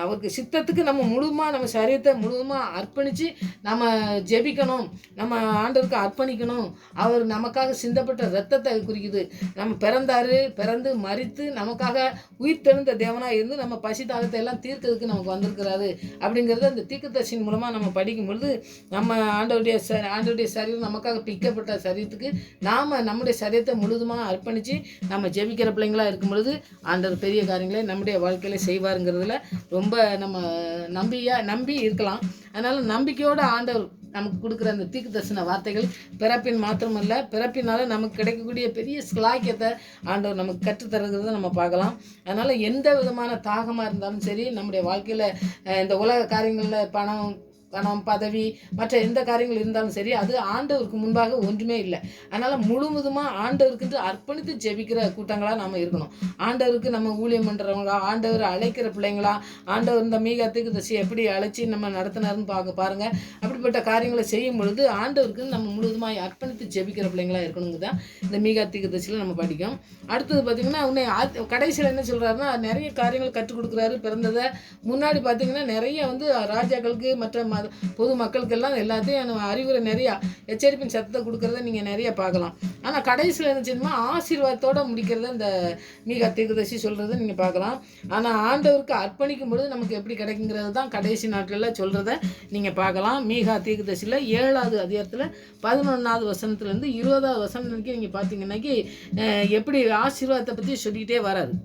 அவருக்கு சித்தத்துக்கு நம்ம சரீரத்தை முழுவதுமாக அர்ப்பணித்து நம்ம ஜெபிக்கணும், நம்ம ஆண்டவருக்கு அர்ப்பணிக்கணும். அவர் நமக்காக சிந்தப்பட்ட இரத்தத்தை குறிக்குது. நம்ம பிறந்து மரித்து நமக்காக உயிர் தெழுந்த தேவனாக இருந்து நம்ம பசி தாகத்தை எல்லாம் தீர்க்கிறதுக்கு நமக்கு வந்திருக்கிறாரு அப்படிங்கிறத அந்த தீர்க்கதரிசியின் மூலமாக நம்ம படிக்கும் பொழுது நம்ம ஆண்டவருடைய சரீரம் நமக்காக பிக்கப்பட்ட சரீரத்துக்கு நம்முடைய சரீரத்தை முழுதுமாக அர்ப்பணித்து நம்ம ஜெபிக்கிற பிள்ளைங்களாக இருக்கும் பொழுது ஆண்டவர் பெரிய காரியங்களை நம்முடைய வாழ்க்கையில செய்வாருங்கிறதுல ரொம்ப நம்ம நம்பி இருக்கலாம். அதனால் நம்பிக்கையோடு ஆண்டவர் நமக்கு கொடுக்குற அந்த தீர்க்க தரிசன வார்த்தைகள் பிறப்பின் மாத்திரமல்ல, பிறப்பினால நமக்கு கிடைக்கக்கூடிய பெரிய ஸ்லாக்கியத்தை ஆண்டவர் நமக்கு கற்றுத்தருகிறத நம்ம பார்க்கலாம். அதனால் எந்த விதமான தாகமாக இருந்தாலும் சரி, நம்முடைய வாழ்க்கையில் இந்த உலக காரியங்களில் பணம், பதவி, மற்ற எந்த காரியங்கள் இருந்தாலும் சரி, அது ஆண்டவருக்கு முன்பாக ஒன்றுமே இல்லை. அதனால் முழுவதுமாக ஆண்டவருக்கு அர்ப்பணித்து ஜெபிக்கிற கூட்டங்களாக நாம் இருக்கணும். ஆண்டவருக்கு நம்ம ஊழியம் பண்ணுறவங்களா, ஆண்டவர் அழைக்கிற பிள்ளைங்களா, ஆண்டவர் இந்த மீகா தீர்க்கதரிசி எப்படி அழைச்சி நம்ம நடத்தினாருன்னு பாருங்கள். அப்படிப்பட்ட காரியங்களை செய்யும் பொழுது ஆண்டவருக்கு நம்ம முழுவதுமாக அர்ப்பணித்து ஜெபிக்கிற பிள்ளைங்களா இருக்கணுங்க தான் இந்த மீகா தீர்க்கதரிசியில் நம்ம படிக்கும். அடுத்தது பார்த்திங்கன்னா உன்னை கடைசியில் என்ன சொல்கிறாருன்னா நிறைய காரியங்கள் கற்றுக் கொடுக்குறாரு. பிறந்ததை முன்னாடி பார்த்திங்கன்னா நிறைய வந்து ராஜாக்களுக்கு மற்ற பொது மக்களுக்கெல்லாம் எல்லாத்தையும் அறிவுரை நிறையா எச்சரிப்பின் சத்தத்தை கொடுக்கறத நீங்கள் நிறைய பார்க்கலாம். ஆனால் கடைசியில் என்ன செய்யணுமா ஆசீர்வாதத்தோடு முடிக்கிறத இந்த மீகா தீர்க்கதரிசி சொல்கிறத நீங்கள் பார்க்கலாம். ஆனால் ஆண்டவருக்கு அர்ப்பணிக்கும் பொழுது நமக்கு எப்படி கிடைக்குங்கிறது தான் கடைசி நாட்களில் சொல்கிறத நீங்கள் பார்க்கலாம். மீகா தீர்க்கதரிசியில் 7வது அதிகாரத்தில் 11வது வசனத்துலேருந்து 20வது வசனம் வரைக்கும் நீங்கள் பார்த்தீங்கன்னாக்கி எப்படி ஆசீர்வாதத்தை பற்றி சொல்லிக்கிட்டே வராது.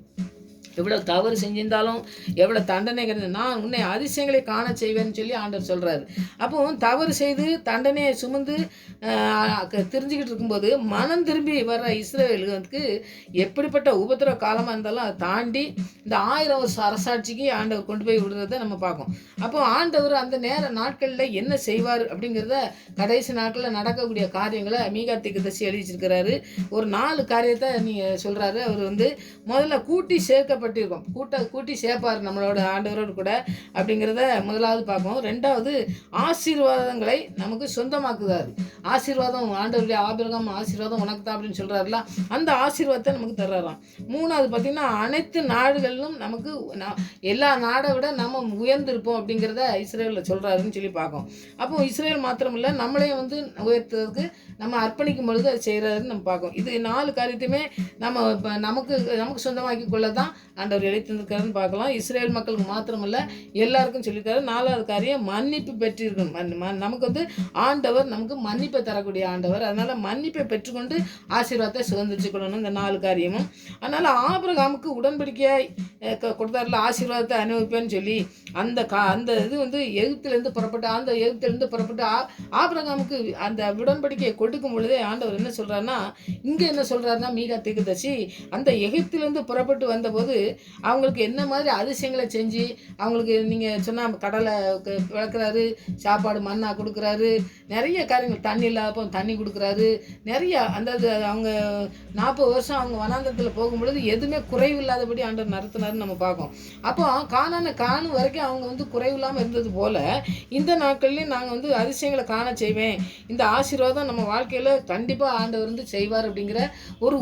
எவ்வளோ தவறு செஞ்சிருந்தாலும் எவ்வளோ தண்டனை கிடையாது, நான் உன்னை அதிசயங்களை காண செய்வேன்னு சொல்லி ஆண்டவர் சொல்கிறாரு. அப்போ தவறு செய்து தண்டனையை சுமந்து தெரிஞ்சுக்கிட்டு இருக்கும்போது மனம் திரும்பி வர்ற இஸ்ரவேலுக்கு எப்படிப்பட்ட உபத்திரவ காலமாக இருந்தாலும் அதை தாண்டி இந்த 1000 வருஷம் அரசாட்சிக்கு ஆண்டவர் கொண்டு போய் விடுறத நம்ம பார்ப்போம். அப்போ ஆண்டவர் அந்த நாட்களில் என்ன செய்வார் அப்படிங்கிறத கடைசி நாட்களில் நடக்கக்கூடிய காரியங்களை மீகா தீர்க்கதரிசி எழுதிச்சிருக்கிறாரு. ஒரு 4 காரியத்தை நீங்கள் சொல்கிறாரு. அவர் வந்து முதல்ல கூட்டி சேர்க்கப்பட்டிருக்கோம், கூட்டி சேர்ப்பார் நம்மளோட ஆண்டவரோடு கூட அப்படிங்கிறத முதலாவது பார்ப்போம். 2வது ஆசீர்வாதங்களை நமக்கு சொந்தமாக்குதாரு. ஆசீர்வாதம் ஆண்டவருடைய ஆபிரகாம் ஆசீர்வாதம் உனக்கு தான் அப்படின்னு சொல்கிறாருல, அந்த ஆசீர்வாதத்தை நமக்கு தர்றாராம். 3வது பார்த்திங்கன்னா அனைத்து நாடுகளிலும் நமக்கு எல்லா நாடை விட நம்ம உயர்ந்திருப்போம் அப்படிங்கிறத இஸ்ரேலில் சொல்கிறாருன்னு சொல்லி பார்ப்போம். அப்போ இஸ்ரேல் மாத்திரம் இல்லை, நம்மளையும் வந்து உயர்த்துறதுக்கு நம்ம அர்ப்பணிக்கும் பொழுது அது செய்கிறாருன்னு நம்ம பார்க்கோம். இது 4 காரியத்தையுமே நம்ம இப்போ நமக்கு சொந்தமாக்கி கொள்ள தான் ஆண்டவர் எழுத்திருக்காருன்னு பார்க்கலாம். இஸ்ரேல் மக்களுக்கு மாத்திரமல்ல எல்லாருக்கும் சொல்லியிருக்காரு. 4வது காரியம் மன்னிப்பு பெற்றிருக்கணும். நமக்கு வந்து ஆண்டவர் நமக்கு மன்னிப்பை தரக்கூடிய ஆண்டவர். அதனால் மன்னிப்பை பெற்றுக்கொண்டு ஆசீர்வாதத்தை சுதந்திரிச்சுக்கொள்ளணும் இந்த 4 காரியமும். அதனால் ஆபிரகாமுக்கு உடன்படிக்கையாய் கொடுத்தாரில் ஆசீர்வாதத்தை அனுபவிப்பேன்னு சொல்லி அந்த இது வந்து எகிப்திலேருந்து புறப்பட்டு ஆபிரகாமுக்கு அந்த உடன்படிக்கையை கொடுக்கும் பொழுதே ஆண்டவர் என்ன சொல்கிறாருன்னா, இங்கே என்ன சொல்கிறாருன்னா மீகா தீர்க்கதரிசி அந்த எகிப்திலேருந்து புறப்பட்டு வந்தபோது அவங்களுக்கு என்ன மாதிரி அதிசயங்களை செஞ்சு அவங்களுக்கு நீங்கள் சொன்னால் கடலை விளக்குறாரு, சாப்பாடு மண்ணா கொடுக்குறாரு, நிறைய காரியங்கள் தண்ணி இல்லாதப்போ தண்ணி கொடுக்குறாரு, நிறைய அந்த அவங்க 40 வருஷம் அவங்க வனாந்தரத்தில் போகும்பொழுது எதுவுமே குறைவு இல்லாதபடி ஆண்டவர் நடத்தினாருன்னு நம்ம பார்க்கோம். அப்போ காணும் வரைக்கும் அவங்க வந்து குறைவு இல்லாமல் இருந்தது போல் இந்த நாட்கள்லையும் நாங்கள் வந்து அதிசயங்களை காண செய்வேன், இந்த ஆசீர்வாதம் நம்ம வாழ்க்கையில் கண்டிப்பாக ஆண்டவர் வந்து செய்வார் அப்படிங்கிற ஒரு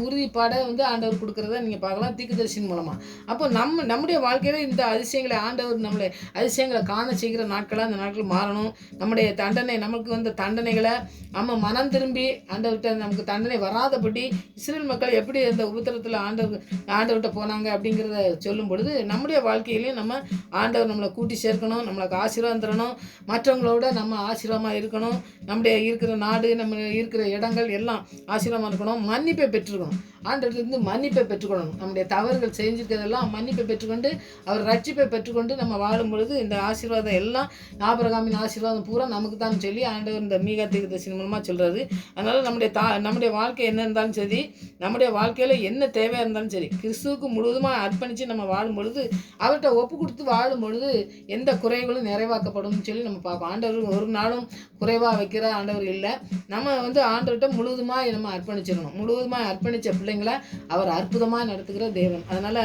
உறுதிப்பாடை வந்து ஆண்டவர் கொடுக்குறத நீங்கள் பார்க்கலாம் தீர்க்கதரிசியின் மூலமாக. அப்போ நம்முடைய வாழ்க்கையில் இந்த அதிசயங்களை ஆண்டவர் நம்மளை அதிசயங்களை காண செய்கிற நாட்களாக அந்த நாட்கள் மாறணும். நம்முடைய தண்டனை நமக்கு வந்த தண்டனைகளை நம்ம மனம் திரும்பி ஆண்டவர்கிட்ட நமக்கு தண்டனை வராதபடி இஸ்ரேல் மக்கள் எப்படி அந்த உபத்திரத்தில் ஆண்டவர்கிட்ட போனாங்க அப்படிங்கிறத சொல்லும் பொழுது நம்முடைய வாழ்க்கையிலையும் நம்ம ஆண்டவர் நம்மளை கூட்டி சேர்க்கணும், நம்மளுக்கு ஆசீர்வாதம் தரணும், மற்றவங்களோட நம்ம ஆசீர்வாதமாக இருக்கணும், நம்முடைய இருக்கிற நாடு நம்ம இருக்கிற இடங்கள் எல்லாம் ஆசீர்வாதமாக இருக்கணும், மன்னிப்பை பெற்றுக்கணும், ஆண்டவர்கிட்ட மன்னிப்பை பெற்றுக்கொள்ளணும், நம்முடைய தவறுகள் செஞ்சுக்கிறதெல்லாம் மன்னிப்பை பெற்றுக்கொண்டு அவர் ரட்சிப்பை பெற்றுக்கொண்டு நம்ம வாழும் பொழுது இந்த ஆசீர்வாதம் எல்லாம் ஆபிரகாமின் ஆசீர்வாதம் பூரா நமக்கு தான் சொல்லி ஆண்டவர் இந்த மீகா தீர்க்கதரிசி மூலமாக சொல்கிறாரு. அதனால் நம்முடைய வாழ்க்கை என்ன இருந்தாலும் சரி, நம்முடைய வாழ்க்கையில் என்ன தேவையாக இருந்தாலும் சரி, கிறிஸ்துவுக்கு முழுவதுமாக அர்ப்பணித்து நம்ம வாழும் பொழுது அவர்கிட்ட ஒப்பு கொடுத்து வாழும் பொழுது எந்த குறைகளும் நிறைவாக்கப்படும் சொல்லி நம்ம பார்ப்போம். ஆண்டவர் ஒரு நாளும் குறைவாக வைக்கிற ஆண்டவர் இல்லை. நம்ம வந்து ஆண்டவர்கிட்ட முழுவதுமாக நம்ம அர்ப்பணிச்சிடணும். முழுவதுமாக அர்ப்பணித்த பிள்ளைங்களை அவர் அற்புதமாக நடத்துகிற தேவன். அதனால்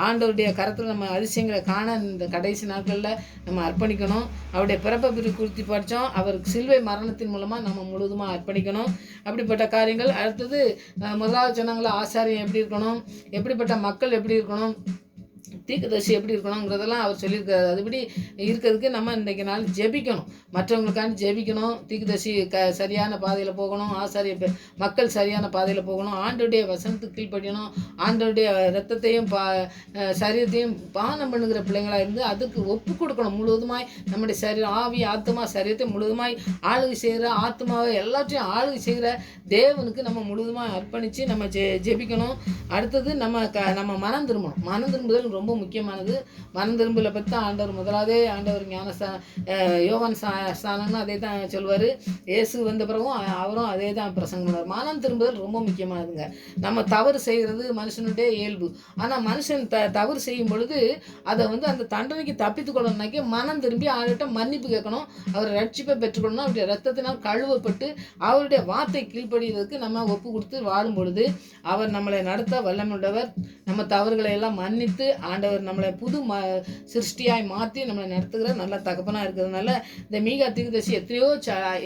ஆண்டவருடைய கரத்தில் நம்ம அதிசயங்களை காண இந்த கடைசி நாட்களில் நம்ம அர்ப்பணிக்கணும். அவருடைய பிறப்பை குறித்து படித்தோம், அவருக்கு சிலுவை மரணத்தின் மூலமாக நம்ம முழுவதுமாக அர்ப்பணிக்கணும். அப்படிப்பட்ட காரியங்கள். அடுத்தது முதலாவது சொன்னாங்களா, ஆசாரியம் எப்படி இருக்கணும், எப்படிப்பட்ட மக்கள் எப்படி இருக்கணும், தீர்க்கதரிசி எப்படி இருக்கணுங்கிறதெல்லாம் அவர் சொல்லியிருக்காரு. அதுபடி இருக்கிறதுக்கு நம்ம இன்றைக்கு நாள் ஜெபிக்கணும், மற்றவங்களுக்காண்டி ஜெபிக்கணும், தீர்க்கதரிசி சரியான பாதையில் போகணும், ஆசாரிய மக்கள் சரியான பாதையில் போகணும், ஆண்டவருடைய வசனத்துக்கு கீழ்ப்படியணும், ஆண்டவருடைய ரத்தத்தையும் சரீரத்தையும் பானம் பண்ணுகிற பிள்ளைங்களாக இருந்து அதுக்கு ஒப்பு கொடுக்கணும். முழுவதுமாய் நம்முடைய சரீரம் ஆவி ஆத்மா சரீரத்தை முழுவதுமாய் ஆளுகை செய்கிற ஆத்மாவை எல்லாத்தையும் ஆளுகை செய்கிற தேவனுக்கு நம்ம முழுவதுமாக அர்ப்பணித்து நம்ம ஜெபிக்கணும். அடுத்தது நம்ம மனம் திரும்பணும். மனம் திரும்புதல் ரொம்ப முக்கியமானது. மனம் திரும்பலை பற்றி தான் ஆண்டவர் ஆண்டவர் யோவான் ஸ்தானம்னு அதே தான் சொல்லுவார். இயேசு வந்த பிறகும் அவரும் அதே தான் பிரசங்கம் பண்ணுவார். மனம் திரும்புதல் ரொம்ப முக்கியமானதுங்க. நம்ம தவறு செய்கிறது மனுஷனுடைய இயல்பு. ஆனால் மனுஷன் தவறு செய்யும் பொழுது அதை வந்து அந்த தண்டனைக்கு தப்பித்து கொள்ளணும்னாக்கி மனம் திரும்பி அவர்கிட்ட மன்னிப்பு கேட்கணும், அவர் ரட்சிப்பை பெற்றுக்கொள்ளணும், அவருடைய ரத்தத்தினால் கழுவப்பட்டு அவருடைய வார்த்தை கீழ்ப்படிகிறதுக்கு நம்ம ஒப்பு கொடுத்து வாழும் பொழுது அவர் நம்மளை நடத்த வல்லமையுள்ளவர். நம்ம தவறுகளை எல்லாம் மன்னித்து ஆண்டவர் நம்மளை புது சிருஷ்டியாய் மாற்றி நம்மளை நடத்துகிற நல்ல தகப்பனாக இருக்கிறதுனால இந்த மீகா தீர்க்கதரிசி எத்தனையோ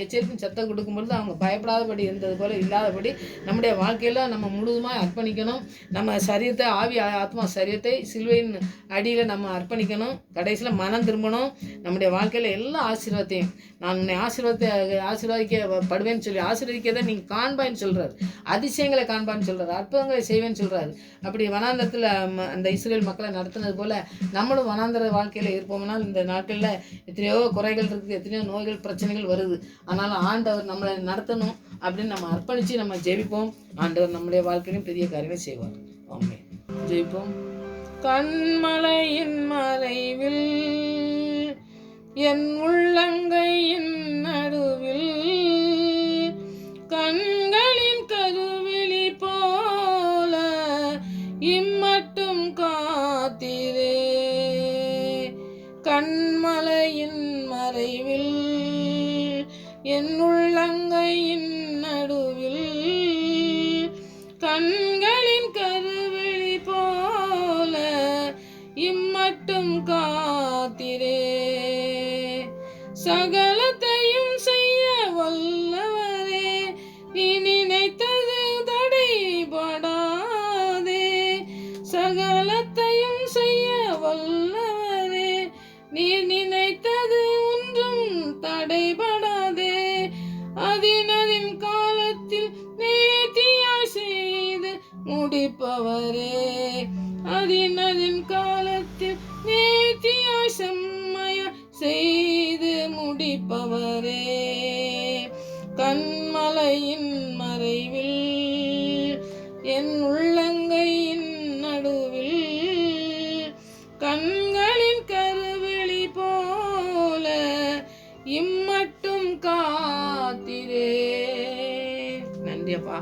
எச்சரிக்கும் சத்தம் கொடுக்கும்பொழுது அவங்க பயப்படாதபடி இருந்தது போல இல்லாதபடி நம்முடைய வாழ்க்கையில் நம்ம முழுவதுமாக அர்ப்பணிக்கணும். நம்ம சரீரத்தை ஆவி ஆத்மா சரீரத்தை சிலுவையின் அடியில் நம்ம அர்ப்பணிக்கணும். கடைசியில் மனம் திரும்பணும். நம்முடைய வாழ்க்கையில் எல்லா ஆசீர்வாதத்தையும் நான் உன்னை ஆசீர்வதிக்கப்படுவேன்னு சொல்லி ஆசீர்வதிக்கதை நீங்கள் காண்பான்னு சொல்கிறார், அதிசயங்களை காண்பான்னு சொல்கிறார், அற்புதங்களை செய்வேன்னு சொல்கிறார். அப்படி வனாந்தரத்தில் அந்த இஸ்ரேல் மக்களை நடத்துனது போல் நம்மளும் வனாந்தர வாழ்க்கையில் இருப்போம்னால் இந்த நாட்களில் எத்தனையோ குறைகள் இருக்குது, எத்தனையோ நோய்கள் பிரச்சனைகள் வருது. ஆனாலும் ஆண்டவர் நம்மளை நடத்தணும் அப்படின்னு நம்ம அர்ப்பணித்து நம்ம ஜெபிப்போம். ஆண்டவர் நம்முடைய வாழ்க்கையிலும் பெரிய காரியங்கள் செய்வார். ஆமென். ஜெபிப்போம். கண்மலையின் மறைவில் என் உள்ளங்கையின் நடுவில் கண்களின் கருவிழி போல இம்மட்டும் காத்திரே. கண்மலையின் மறைவில் என் உள்ளங்கையின் நடுவில் கண்களின் கருவிழி போல இம்மட்டும் காத்திரே. சகலத்தையும் செய்ய வல்லவரே, நீ நினைத்தது தடைபடாதே. சகலத்தையும் செய்ய வல்லவரே, நீ நினைத்தது ஒன்றும் தடைபடாதே. அதினதின் காலத்தில் நேர்த்தியாய் செய்து முடிப்பவரே, அதினதின் காலத்தில் நேர்த்தியாய் செம்மைய செய்து முடிப்பவரே. கண்மலையின் மறைவில் என் உள்ளங்கையின் நடுவில் கண்களின் கருவிழி போல இம்மட்டும் காத்திரே. நன்றி அப்பா.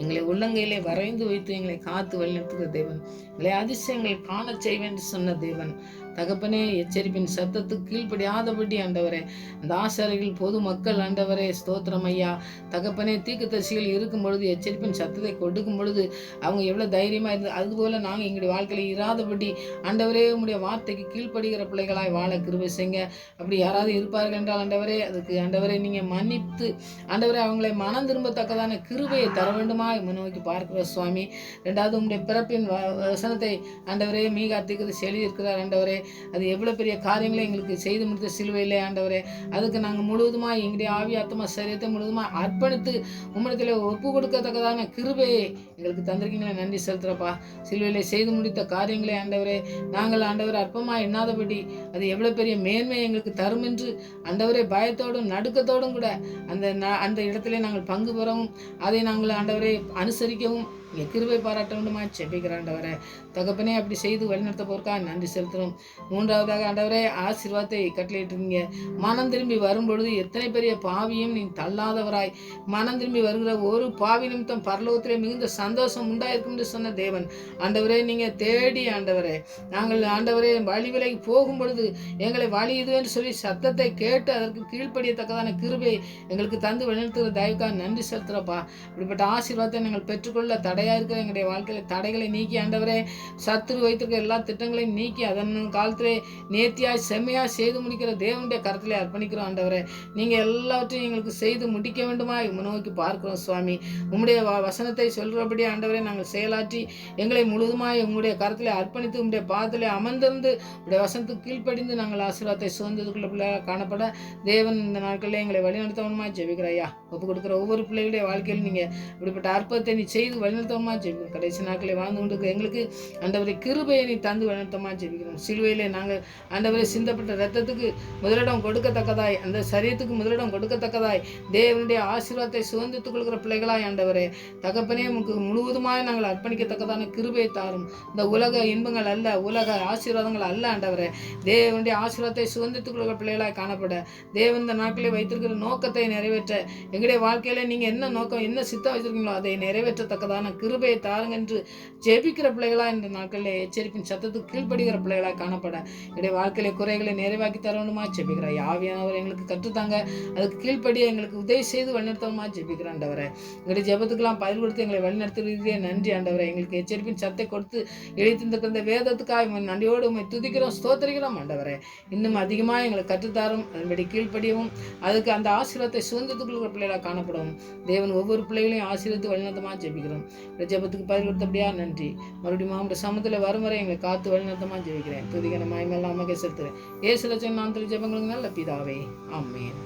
எங்களை உள்ளங்கையிலே வரைந்து வைத்து எங்களை காத்து வழிநடத்துகிற தேவன், எங்களை அதிசயங்கள் காண செய்வேன் என்று சொன்ன தேவன். தகப்பனே, எச்சரிப்பின் சத்தத்துக்கு கீழ்ப்படியாதபடி ஆண்டவரே, அந்த ஆசாரிகள் பொது மக்கள் ஆண்டவரே, ஸ்தோத்திரம் ஐயா. தகப்பனே, தீர்க்கதரிசிகள் இருக்கும் பொழுது எச்சரிப்பின் சத்தத்தை கொடுக்கும் பொழுது அவங்க எவ்வளோ தைரியமாக இருந்து, அதுபோல் நாங்கள் எங்களுடைய வாழ்க்கையில் இராதபடி ஆண்டவரே உங்களுடைய வார்த்தைக்கு கீழ்ப்படுகிற பிள்ளைகளாய் வாழ கிருபை செய்யுங்க. அப்படி யாராவது இருப்பார்கள் என்றால் ஆண்டவரே, அதுக்கு ஆண்டவரே நீங்கள் மன்னித்து ஆண்டவரே அவங்களை மனம் திரும்பத்தக்கதான கிருபையை தர வேண்டுமா நோக்கி பார்க்கிற சுவாமி. ரெண்டாவது உங்களுடைய பிறப்பின் வசனத்தை ஆண்டவரே மீகா தீர்க்கதரிசி எழுதியிருக்கிறார் ஆண்டவரே. அது எவ்வளோ பெரிய காரியங்களை எங்களுக்கு செய்து முடித்த சிலுவையிலே ஆண்டவரே. அதுக்கு நாங்கள் முழுவதுமாக எங்களுடைய ஆவி ஆத்மா சரீரத்தை முழுவதுமாக அர்ப்பணித்து உம்மிடத்தில் ஒப்பு கொடுக்கத்தக்கதான கிருபையை எங்களுக்கு தந்திருக்கீங்களே, நன்றி செலுத்துகிறப்பா. சிலுவையிலே செய்து முடித்த காரியங்களை ஆண்டவரே நாங்கள் ஆண்டவர் அற்பமாக எண்ணாதபடி அது எவ்வளோ பெரிய மேன்மை எங்களுக்கு தரும் என்று ஆண்டவரே பயத்தோடும் நடுக்கத்தோடும் கூட அந்த இடத்துல நாங்கள் பங்கு பெறவும் அதை நாங்கள் ஆண்டவரை அனுசரிக்கவும் நீங்கள் கிருபை பாராட்ட வேண்டுமா செபிக்கிற ஆண்டவரே. தகப்பனே, அப்படி செய்து வழிநடத்த போறக்கா நன்றி செலுத்துகிறோம். மூன்றாவதாக ஆண்டவரே ஆசீர்வாதத்தை கட்டளையிட்டிருக்கீங்க. மனம் திரும்பி வரும்பொழுது எத்தனை பெரிய பாவியும் நீ தள்ளாதவராய் மனம் திரும்பி வருகிற ஒரு பாவி நிமித்தம் பரலோகத்திலே மிகுந்த சந்தோஷம் உண்டாயிருக்கும் என்று சொன்ன தேவன் ஆண்டவரே, நீங்கள் தேடி ஆண்டவரே நாங்கள் ஆண்டவரே வழி விலகி போகும் பொழுது எங்களை வழி இது என்று சொல்லி சத்தத்தை கேட்டு அதற்கு கீழ்ப்படியத்தக்கதான கிருபை எங்களுக்கு தந்து வழிநடத்துகிற தயவுக்காக நன்றி செலுத்துகிறப்பா. இப்படிப்பட்ட ஆசீர்வாதத்தை நாங்கள் பெற்றுக்கொள்ள தடையாக இருக்கிற எங்களுடைய வாழ்க்கையில் தடைகளை நீக்கி ஆண்டவரே சத்துரு வைத்திருக்கிற எல்லா திட்டங்களையும் நீக்கி அதன் காலத்திலே நேர்த்தியாய் செம்மையாக செய்து முடிக்கிற தேவனுடைய கருத்திலே அர்ப்பணிக்கிறோம் ஆண்டவரே. நீங்கள் எல்லாவற்றையும் எங்களுக்கு செய்து முடிக்க வேண்டுமா நோக்கி பார்க்கிறோம் சுவாமி. உம்முடைய வசனத்தை சொல்கிறபடி ஆண்டவரே நாங்கள் செயலாற்றி எங்களை முழுவதுமாய் உங்களுடைய கருத்திலே அர்ப்பணித்து உங்களுடைய பாதத்திலே அமர்ந்திருந்து உங்களுடைய வசனத்துக்கு கீழ்ப்படிந்து நாங்கள் ஆசீர்வாதத்தை சுதந்திரத்துக்குள்ள பிள்ளையாக காணப்பட தேவன் இந்த நாட்களில் எங்களை வழிநடத்தவனுமா ஜெபிக்கிறையா. ஒப்பு கொடுக்குற ஒவ்வொரு பிள்ளைகளுடைய வாழ்க்கையில் நீங்கள் இப்படிப்பட்ட அற்புதத்தை நீ செய்து வழிநடத்தவமா ஜெபிக்கிறோம். கடைசி நாட்களை வாழ்ந்து கொண்டு எங்களுக்கு ஆண்டவரை கிருபையை நீ தந்து வழிநடத்தமா ஜெபிக்கிறோம். சிலுவையிலே நாங்கள் ஆண்டவரை சிந்தப்பட்ட ரத்தத்துக்கு முதலிடம் கொடுக்கத்தக்கதாய் அந்த சரீரத்துக்கு முதலிடம் கொடுக்கத்தக்கதாய் தேவனுடைய ஆசீர்வாதத்தை சுதந்திரத்துக் கொள்கிற பிள்ளைகளாய் ஆண்டவரே தகப்பனே உமக்கு முழுவதுமாய் நாங்கள் அர்ப்பணிக்கத்தக்கதான கிருபையை தாரும். இந்த உலக இன்பங்கள் அல்ல, உலக ஆசீர்வாதங்கள் அல்ல ஆண்டவரே. தேவனுடைய ஆசீர்வாதத்தை சுதந்திரத்துக் கொள்கிற பிள்ளைகளாய் காணப்பட தேவன் இந்த நாட்களில் வைத்திருக்கிற நோக்கத்தை நிறைவேற்ற எங்களுடைய வாழ்க்கையில நீங்க என்ன நோக்கம் என்ன சித்தம் வச்சிருக்கீங்களோ அதை நிறைவேற்றத்தக்கதான கிருபையை தாருங்க என்று ஜெபிக்கிற பிள்ளைகளா இந்த நாட்களில் எச்சரிப்பின் சத்தத்துக்கு கீழ்ப்படுகிற பிள்ளைகளாக காணப்பட எங்களுடைய வாழ்க்கையில குறைகளை நிறைவாக்கி தர வேண்டுமா ஜெபிக்கிறார். ஆவியானவர் எங்களுக்கு கற்றுத்தாங்க, அதுக்கு கீழ்ப்படிய எங்களுக்கு உதவி செய்து வழிநடத்தணுமா ஜெபிக்கிறான் ஆண்டவரை. எங்களுடைய ஜெபத்துக்கெல்லாம் பதில் கொடுத்து எங்களை வழிநடத்துகிறதே நன்றி ஆண்டவரை. எங்களுக்கு எச்சரிப்பின் சத்தை கொடுத்து எழுத்திருந்த வேதத்துக்காக நன்றியோடு உண்மை துதிக்கிறோம், ஸ்தோத்திரிக்கிறோம் ஆண்டவரை. இன்னும் அதிகமாக எங்களை கற்றுத்தாரும், அதன்படி கீழ்ப்படியவும் அதுக்கு அந்த ஆசீர்வாதத்தை சுதந்திரத்துக்குள்ள பிள்ளைகளாக காணப்படும் தேவன் ஒவ்வொரு பிள்ளைகளையும் ஆசீர்வதித்து வழிநடத்தமா ஜெபிக்கிறோம். ஜெபத்துக்கு பதில் கொடுத்தபடியா நன்றி. மறுபடியும் மாவட்ட சமத்தில் வரும் வரை எங்களை காத்து வழிநடத்தமா ஜெபிக்கிறேன். துதிகரமாய் மேலாம் அமகை செலுத்துறேன். ஏசு லட்சம் நான் ஜெபங்களுக்கு நல்ல பிதாவே, ஆமென்.